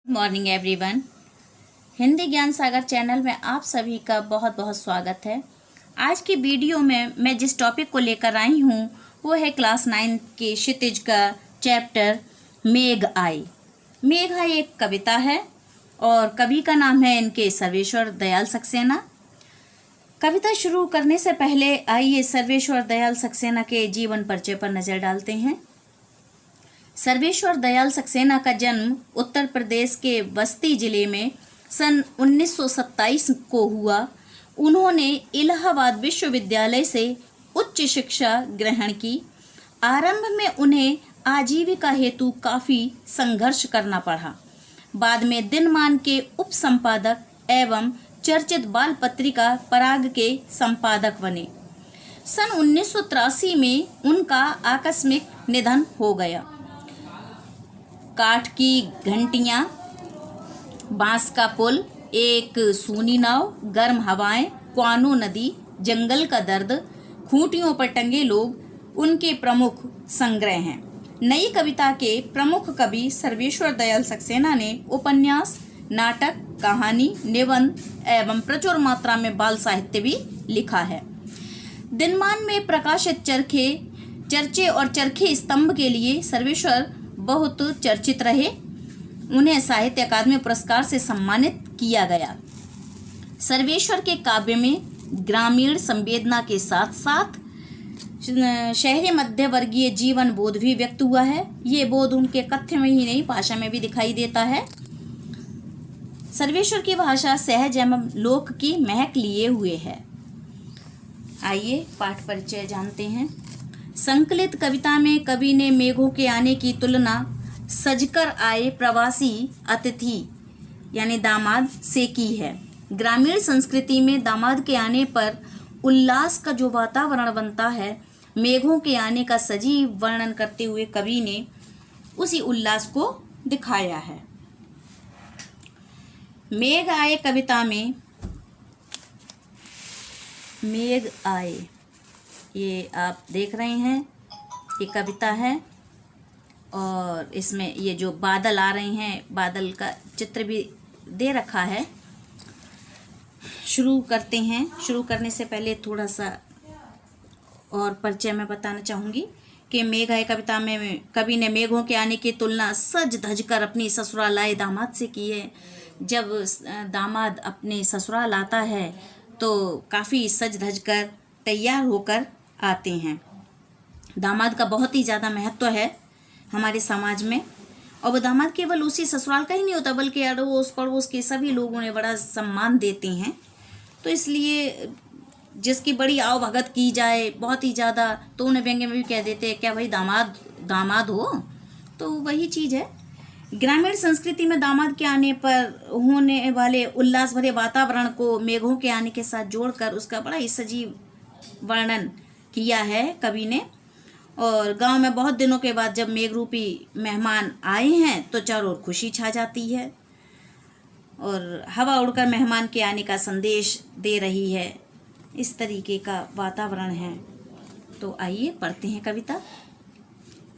Morning everyone. Hindi ज्ञान सागर channel में आप सभी का बहुत बहुत स्वागत है। आज की वीडियो में मैं जिस टॉपिक को लेकर आई हूँ वो है क्लास 9 के क्षितिज का चैप्टर मेघ आए। मेघ आए एक कविता है और कवि का नाम है इनके सर्वेश्वर दयाल सक्सेना। कविता शुरू करने से पहले आइए सर्वेश्वर दयाल सक्सेना के जीवन परिचय पर नज़र डालते हैं। सर्वेश्वर दयाल सक्सेना का जन्म उत्तर प्रदेश के बस्ती जिले में सन 1927 को हुआ। उन्होंने इलाहाबाद विश्वविद्यालय से उच्च शिक्षा ग्रहण की। आरंभ में उन्हें आजीविका हेतु काफ़ी संघर्ष करना पड़ा। बाद में दिनमान के उप संपादक एवं चर्चित बाल पत्रिका पराग के संपादक बने। सन 1983 में उनका आकस्मिक निधन हो गया। काठ की घंटियाँ, बांस का पुल, एक सूनी नाव, गर्म हवाएं, क्वानो नदी, जंगल का दर्द, खूंटियों पर टंगे लोग उनके प्रमुख संग्रह हैं। नई कविता के प्रमुख कवि सर्वेश्वर दयाल सक्सेना ने उपन्यास, नाटक, कहानी, निबंध एवं प्रचुर मात्रा में बाल साहित्य भी लिखा है। दिनमान में प्रकाशित चर्चे और चरखे स्तंभ के लिए सर्वेश्वर बहुत चर्चित रहे। उन्हें साहित्य अकादमी पुरस्कार से सम्मानित किया गया। सर्वेश्वर के काव्य में ग्रामीण संवेदना के साथ साथ शहरी मध्य वर्गीय जीवन बोध भी व्यक्त हुआ है। ये बोध उनके कथ्य में ही नहीं, भाषा में भी दिखाई देता है। सर्वेश्वर की भाषा सहज एवं लोक की महक लिए हुए है। आइए पाठ परिचय जानते हैं। संकलित कविता में कवि ने मेघों के आने की तुलना सजकर आए प्रवासी अतिथि यानी दामाद से की है। ग्रामीण संस्कृति में दामाद के आने पर उल्लास का जो वातावरण बनता है, मेघों के आने का सजीव वर्णन करते हुए कवि ने उसी उल्लास को दिखाया है। मेघ आए कविता में मेघ आए, ये आप देख रहे हैं, ये कविता है और इसमें ये जो बादल आ रहे हैं, बादल का चित्र भी दे रखा है। शुरू करते हैं। शुरू करने से पहले थोड़ा सा और परिचय मैं बताना चाहूँगी कि मेघ आए कविता में कवि ने मेघों के आने की तुलना सज धज कर अपनी ससुराल आए दामाद से की है। जब दामाद अपने ससुराल आता है तो काफ़ी सज धज कर तैयार होकर आते हैं। दामाद का बहुत ही ज़्यादा महत्व है हमारे समाज में, और वो दामाद केवल उसी ससुराल का ही नहीं होता बल्कि अड़ोस पड़ोस के सभी लोग उन्हें बड़ा सम्मान देते हैं। तो इसलिए जिसकी बड़ी आव भगत की जाए बहुत ही ज़्यादा, तो उन्हें व्यंग्य में भी कह देते हैं क्या भाई दामाद हो। तो वही चीज़ है। ग्रामीण संस्कृति में दामाद के आने पर होने वाले उल्लास भरे वातावरण को मेघों के आने के साथ जोड़कर उसका बड़ा ही सजीव वर्णन किया है कवि ने। और गांव में बहुत दिनों के बाद जब मेघ रूपी मेहमान आए हैं तो चारों ओर खुशी छा जाती है और हवा उड़कर मेहमान के आने का संदेश दे रही है। इस तरीके का वातावरण है। तो आइए पढ़ते हैं कविता।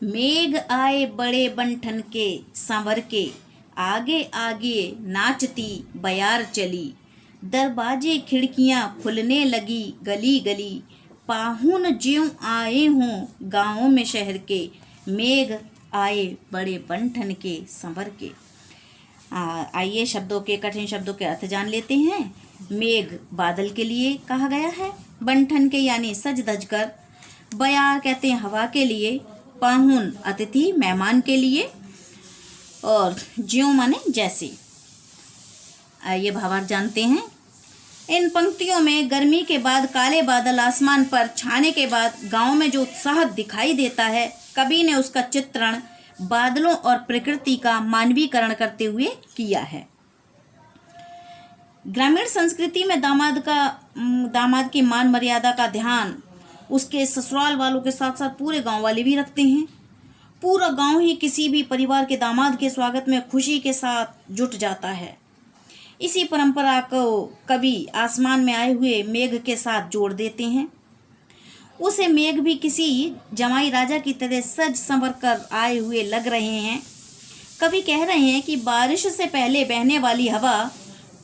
मेघ आए बड़े बंठन के संवर के, आगे आगे नाचती बयार चली, दरवाजे खिड़कियां खुलने लगी गली गली, पाहुन ज्यों आए हों गाँवों में शहर के, मेघ आए बड़े बंठन के संवर के। आइए शब्दों के, कठिन शब्दों के अर्थ जान लेते हैं। मेघ बादल के लिए कहा गया है, बंठन के यानी सज धज कर, बयार कहते हैं हवा के लिए, पाहुन अतिथि मेहमान के लिए, और ज्यों माने जैसे। आइए भावार्थ जानते हैं। इन पंक्तियों में गर्मी के बाद काले बादल आसमान पर छाने के बाद गांव में जो उत्साह दिखाई देता है, कवि ने उसका चित्रण बादलों और प्रकृति का मानवीकरण करते हुए किया है। ग्रामीण संस्कृति में दामाद की मान मर्यादा का ध्यान उसके ससुराल वालों के साथ साथ पूरे गांव वाले भी रखते हैं। पूरा गांव ही किसी भी परिवार के दामाद के स्वागत में खुशी के साथ जुट जाता है। इसी परंपरा को कवि आसमान में आए हुए मेघ के साथ जोड़ देते हैं। उसे मेघ भी किसी जमाई राजा की तरह सज संवर कर आए हुए लग रहे हैं। कवि कह रहे हैं कि बारिश से पहले बहने वाली हवा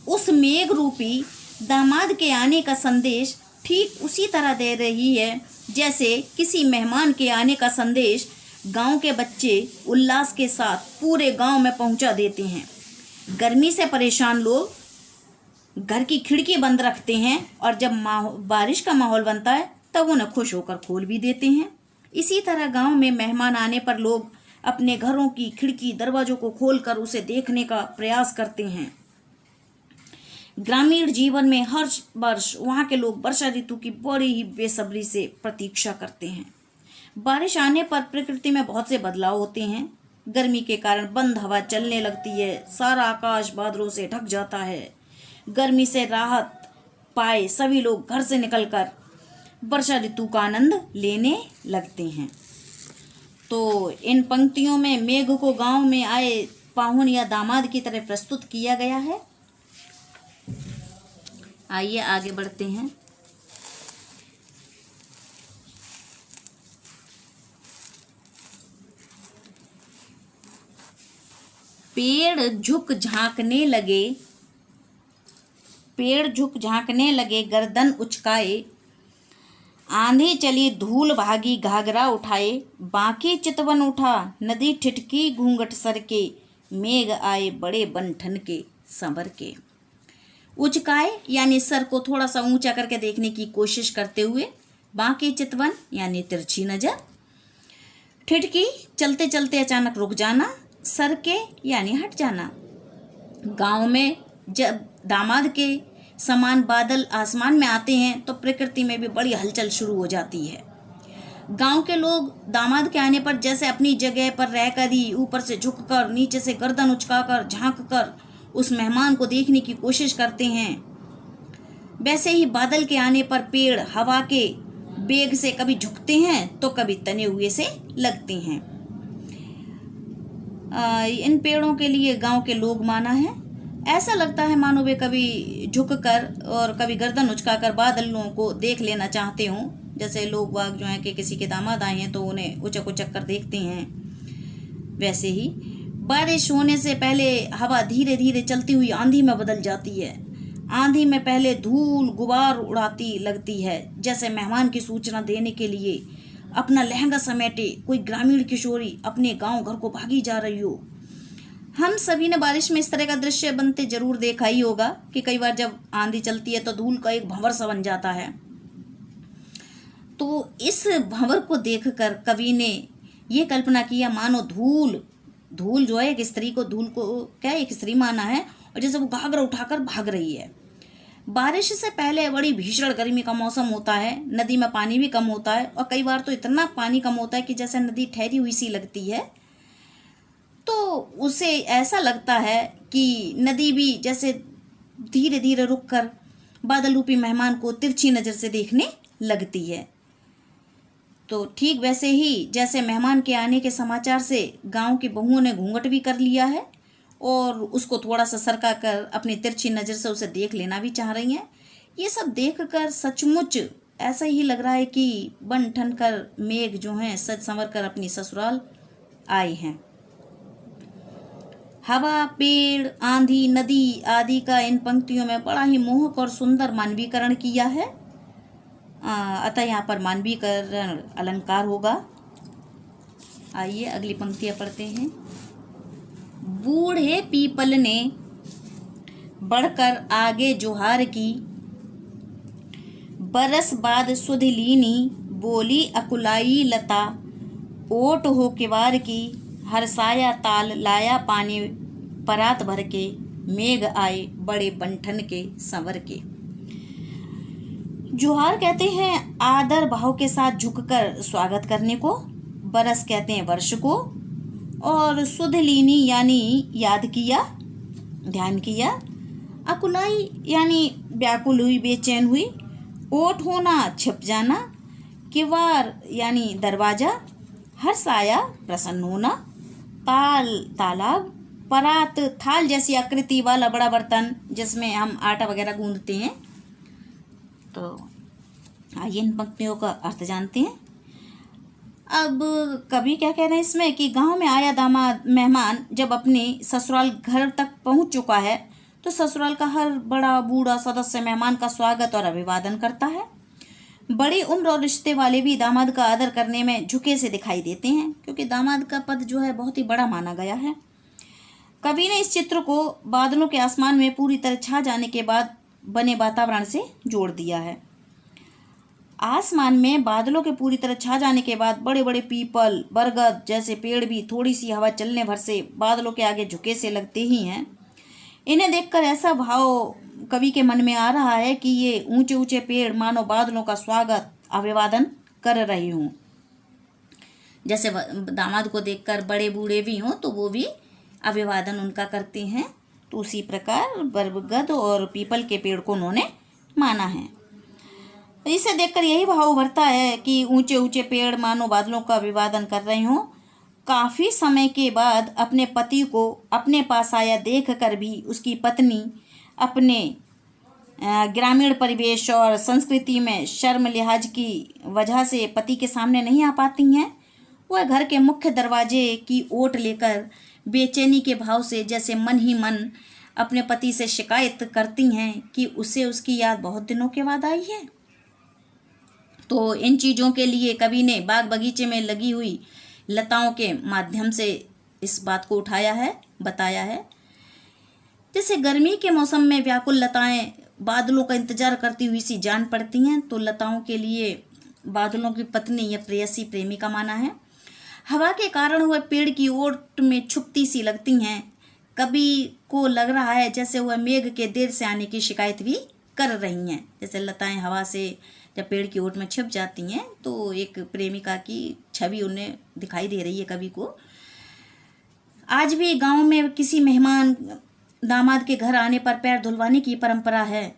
उस मेघ रूपी दामाद के आने का संदेश ठीक उसी तरह दे रही है जैसे किसी मेहमान के आने का संदेश गांव के बच्चे उल्लास के साथ पूरे गांव में पहुंचा देते हैं। गर्मी से परेशान लोग घर की खिड़की बंद रखते हैं और जब बारिश का माहौल बनता है तब उन्हें खुश होकर खोल भी देते हैं। इसी तरह गांव में मेहमान आने पर लोग अपने घरों की खिड़की दरवाजों को खोलकर उसे देखने का प्रयास करते हैं। ग्रामीण जीवन में हर वर्ष वहाँ के लोग वर्षा ऋतु की बड़ी ही बेसब्री से प्रतीक्षा करते हैं। बारिश आने पर प्रकृति में बहुत से बदलाव होते हैं। गर्मी के कारण बंद हवा चलने लगती है, सारा आकाश बादलों से ढक जाता है। गर्मी से राहत पाए सभी लोग घर से निकलकर वर्षा ऋतु का आनंद लेने लगते हैं। तो इन पंक्तियों में मेघ को गांव में आए पाहुन या दामाद की तरह प्रस्तुत किया गया है। आइए आगे बढ़ते हैं। पेड़ झुक झांकने लगे गर्दन उचकाए, आंधी चली धूल भागी घाघरा उठाए, बाकी चितवन उठा नदी ठिठकी घूंघट सर के, मेघ आए बड़े बन के संवर के। उचकाए यानी सर को थोड़ा सा ऊंचा करके देखने की कोशिश करते हुए, बाकी चितवन यानी तिरछी नजर, ठिठकी चलते चलते अचानक रुक जाना, सर के यानी हट जाना। गांव में जब दामाद के समान बादल आसमान में आते हैं तो प्रकृति में भी बड़ी हलचल शुरू हो जाती है। गांव के लोग दामाद के आने पर जैसे अपनी जगह पर रहकर ही ऊपर से झुककर नीचे से गर्दन उचकाकर झांककर उस मेहमान को देखने की कोशिश करते हैं, वैसे ही बादल के आने पर पेड़ हवा के बेग से कभी झुकते हैं तो कभी तने हुए से लगते हैं। इन पेड़ों के लिए गांव के लोग माना है। ऐसा लगता है मानो वे कभी झुककर और कभी गर्दन उचकाकर बादलों को देख लेना चाहते हों। जैसे लोग बाग जो हैं कि किसी के दामाद आए हैं तो उन्हें उचक उचक कर देखते हैं, वैसे ही बारिश होने से पहले हवा धीरे धीरे चलती हुई आंधी में बदल जाती है। आंधी में पहले धूल गुबार उड़ाती लगती है, जैसे मेहमान की सूचना देने के लिए अपना लहंगा समेटे कोई ग्रामीण किशोरी अपने गांव घर को भागी जा रही हो। हम सभी ने बारिश में इस तरह का दृश्य बनते जरूर देखा ही होगा कि कई बार जब आंधी चलती है तो धूल का एक भंवर सा बन जाता है। तो इस भंवर को देखकर कवि ने ये कल्पना किया मानो धूल जो है एक स्त्री को, धूल को क्या एक स्त्री माना है और जैसे वो घाघरा उठाकर भाग रही है। बारिश से पहले बड़ी भीषण गर्मी का मौसम होता है, नदी में पानी भी कम होता है और कई बार तो इतना पानी कम होता है कि जैसे नदी ठहरी हुई सी लगती है। तो उसे ऐसा लगता है कि नदी भी जैसे धीरे धीरे रुककर बादल रूपी मेहमान को तिरछी नज़र से देखने लगती है। तो ठीक वैसे ही जैसे मेहमान के आने के समाचार से गांव की बहुओं ने घूंघट भी कर लिया है और उसको थोड़ा सा सरका कर अपनी तिरछी नज़र से उसे देख लेना भी चाह रही हैं। ये सब देखकर सचमुच ऐसा ही लग रहा है कि बन ठन कर मेघ जो हैं सज संवर कर अपनी ससुराल आए हैं। हवा, पेड़, आंधी, नदी आदि का इन पंक्तियों में बड़ा ही मोहक और सुंदर मानवीकरण किया है। अतः यहाँ पर मानवीकरण अलंकार होगा। आइए अगली पंक्तियाँ पढ़ते हैं। बूढ़े पीपल ने बढ़कर आगे जोहार की, बरस बाद सुध लीनी बोली अकुलाई लता, ओट हो किवार की हरसाया ताल लाया पानी परात भर के, मेघ आए बड़े बंठन के संवर के। जोहार कहते हैं आदर भाव के साथ झुककर स्वागत करने को, बरस कहते हैं वर्ष को, और सुध लीनी यानी याद किया, ध्यान किया, अकुलाई यानी व्याकुल हुई, बेचैन हुई, ओट होना छिप जाना, किवार यानी दरवाजा, हर्षाया प्रसन्न होना, ताल तालाब, परात थाल जैसी आकृति वाला बड़ा बर्तन जिसमें हम आटा वगैरह गूंदते हैं। तो आइए इन पंक्तियों का अर्थ जानते हैं। अब कवि क्या कह रहे हैं इसमें कि गांव में आया दामाद मेहमान जब अपने ससुराल घर तक पहुंच चुका है तो ससुराल का हर बड़ा बूढ़ा सदस्य मेहमान का स्वागत और अभिवादन करता है। बड़ी उम्र और रिश्ते वाले भी दामाद का आदर करने में झुके से दिखाई देते हैं, क्योंकि दामाद का पद जो है बहुत ही बड़ा माना गया है। कवि ने इस चित्र को बादलों के आसमान में पूरी तरह छा जाने के बाद बने वातावरण से जोड़ दिया है। आसमान में बादलों के पूरी तरह छा जाने के बाद बड़े बड़े पीपल बरगद जैसे पेड़ भी थोड़ी सी हवा चलने भर से बादलों के आगे झुके से लगते ही हैं। इन्हें देखकर ऐसा भाव कवि के मन में आ रहा है कि ये ऊंचे ऊंचे पेड़ मानो बादलों का स्वागत अभिवादन कर रही हूँ। जैसे दामाद को देखकर बड़े बूढ़े भी हों तो वो भी अभिवादन उनका करते हैं, तो उसी प्रकार बरगद और पीपल के पेड़ को उन्होंने माना है। इसे देखकर यही भाव उभरता है कि ऊंचे ऊंचे पेड़ मानो बादलों का अभिवादन कर रहे हों। काफ़ी समय के बाद अपने पति को अपने पास आया देखकर भी उसकी पत्नी अपने ग्रामीण परिवेश और संस्कृति में शर्म लिहाज की वजह से पति के सामने नहीं आ पाती हैं। वह घर के मुख्य दरवाजे की ओट लेकर बेचैनी के भाव से जैसे मन ही मन अपने पति से शिकायत करती हैं कि उसे उसकी याद बहुत दिनों के बाद आई है। तो इन चीज़ों के लिए कवि ने बाग बगीचे में लगी हुई लताओं के माध्यम से इस बात को उठाया है, बताया है। जैसे गर्मी के मौसम में व्याकुल लताएं बादलों का इंतजार करती हुई सी जान पड़ती हैं, तो लताओं के लिए बादलों की पत्नी या प्रेयसी प्रेमिका माना है। हवा के कारण वह पेड़ की ओट में छुपती सी लगती हैं। कवि को लग रहा है जैसे वह मेघ के देर से आने की शिकायत भी कर रही हैं। जैसे लताएं हवा से जब पेड़ की ओट में छिप जाती हैं तो एक प्रेमिका की छवि उन्हें दिखाई दे रही है कवि को। आज भी गांव में किसी मेहमान दामाद के घर आने पर पैर धुलवाने की परंपरा है,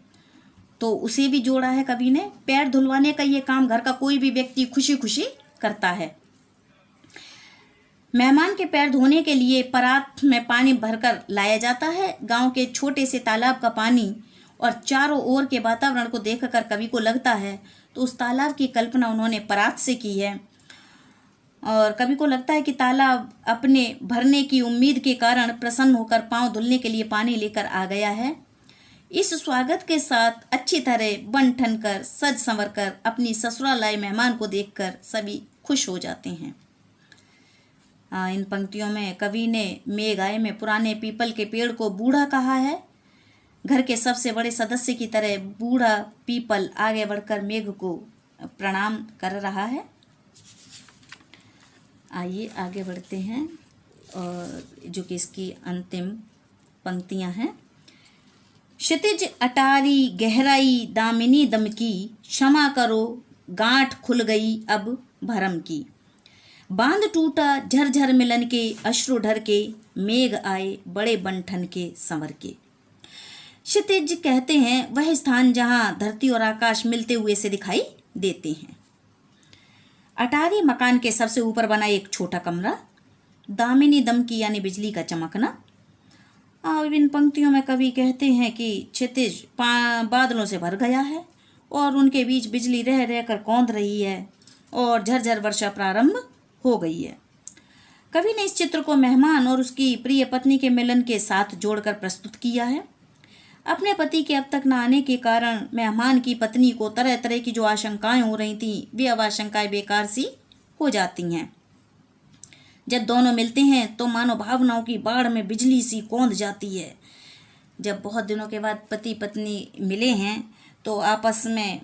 तो उसे भी जोड़ा है कवि ने। पैर धुलवाने का ये काम घर का कोई भी व्यक्ति खुशी खुशी करता है। मेहमान के पैर धोने के लिए परात में पानी भरकर लाया जाता है। गांव के छोटे से तालाब का पानी और चारों ओर के वातावरण को देखकर कवि को लगता है तो उस तालाब की कल्पना उन्होंने परात से की है, और कवि को लगता है कि तालाब अपने भरने की उम्मीद के कारण प्रसन्न होकर पांव धुलने के लिए पानी लेकर आ गया है। इस स्वागत के साथ अच्छी तरह बन ठन कर सज संवर कर अपनी ससुराल आए मेहमान को देखकर सभी खुश हो जाते हैं। इन पंक्तियों में कवि ने मेघ आए में पुराने पीपल के पेड़ को बूढ़ा कहा है। घर के सबसे बड़े सदस्य की तरह बूढ़ा पीपल आगे बढ़कर मेघ को प्रणाम कर रहा है। आइए आगे बढ़ते हैं, और जो कि इसकी अंतिम पंक्तियां हैं। क्षितिज अटारी गहराई दामिनी दमकी, क्षमा करो गांठ खुल गई अब भरम की। बांध टूटा झरझर मिलन के अश्रु ढर के, मेघ आए बड़े बंठन के संवर के। क्षितिज कहते हैं वह स्थान जहां धरती और आकाश मिलते हुए से दिखाई देते हैं। अटारी मकान के सबसे ऊपर बना एक छोटा कमरा। दामिनी दमकी यानी बिजली का चमकना। अब इन पंक्तियों में कवि कहते हैं कि क्षितिज बादलों से भर गया है और उनके बीच बिजली रह रहकर कौंध रही है और झरझर वर्षा प्रारंभ हो गई है। कवि ने इस चित्र को मेहमान और उसकी प्रिय पत्नी के मिलन के साथ जोड़कर प्रस्तुत किया है। अपने पति के अब तक न आने के कारण मेहमान की पत्नी को तरह तरह की जो आशंकाएं हो रही थीं, वे अब आशंकाएं बेकार सी हो जाती हैं। जब दोनों मिलते हैं तो मानो भावनाओं की बाढ़ में बिजली सी कौंध जाती है। जब बहुत दिनों के बाद पति पत्नी मिले हैं तो आपस में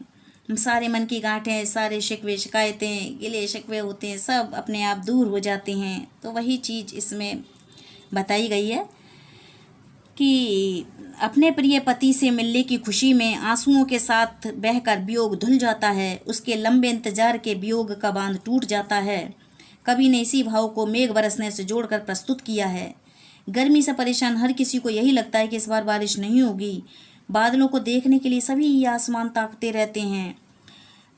सारे मन की गांठें, सारे शिकवे शिकायतें, गिले शिकवे होते हैं, सब अपने आप दूर हो जाते हैं। तो वही चीज़ इसमें बताई गई है कि अपने प्रिय पति से मिलने की खुशी में आंसुओं के साथ बहकर वियोग धुल जाता है। उसके लंबे इंतजार के वियोग का बांध टूट जाता है। कवि ने इसी भाव को मेघ बरसने से जोड़कर प्रस्तुत किया है। गर्मी से परेशान हर किसी को यही लगता है कि इस बार बारिश नहीं होगी। बादलों को देखने के लिए सभी आसमान ताकते रहते हैं।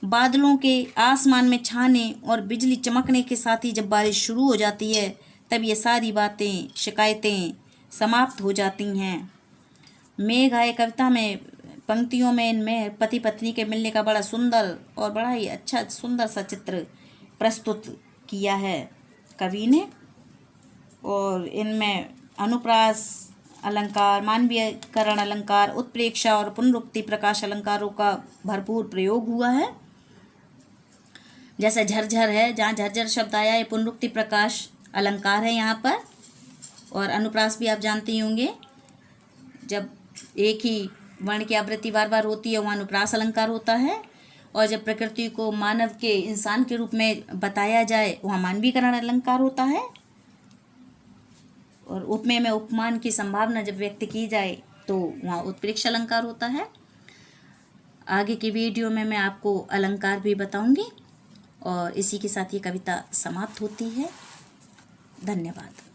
बादलों के आसमान में छाने और बिजली चमकने के साथ ही जब बारिश शुरू हो जाती है तब ये सारी बातें, शिकायतें समाप्त हो जाती हैं। मेघ आए कविता में पंक्तियों में इनमें पति पत्नी के मिलने का बड़ा सुंदर और बड़ा ही अच्छा सुंदर सा चित्र प्रस्तुत किया है कवि ने। और इनमें अनुप्रास अलंकार, मानवीयकरण अलंकार, उत्प्रेक्षा और पुनरुक्ति प्रकाश अलंकारों का भरपूर प्रयोग हुआ है। जैसे झरझर है, जहाँ झरझर शब्द आया है पुनरुक्ति प्रकाश अलंकार है यहाँ पर। और अनुप्रास भी आप जानते ही होंगे, जब एक ही वर्ण की आवृत्ति बार बार होती है वहाँ अनुप्रास अलंकार होता है। और जब प्रकृति को मानव के, इंसान के रूप में बताया जाए वहाँ मानवीकरण अलंकार होता है। और उपमेय में उपमान की संभावना जब व्यक्त की जाए तो वहाँ उत्प्रेक्षा अलंकार होता है। आगे की वीडियो में मैं आपको अलंकार भी बताऊंगी। और इसी के साथ ये कविता समाप्त होती है। धन्यवाद।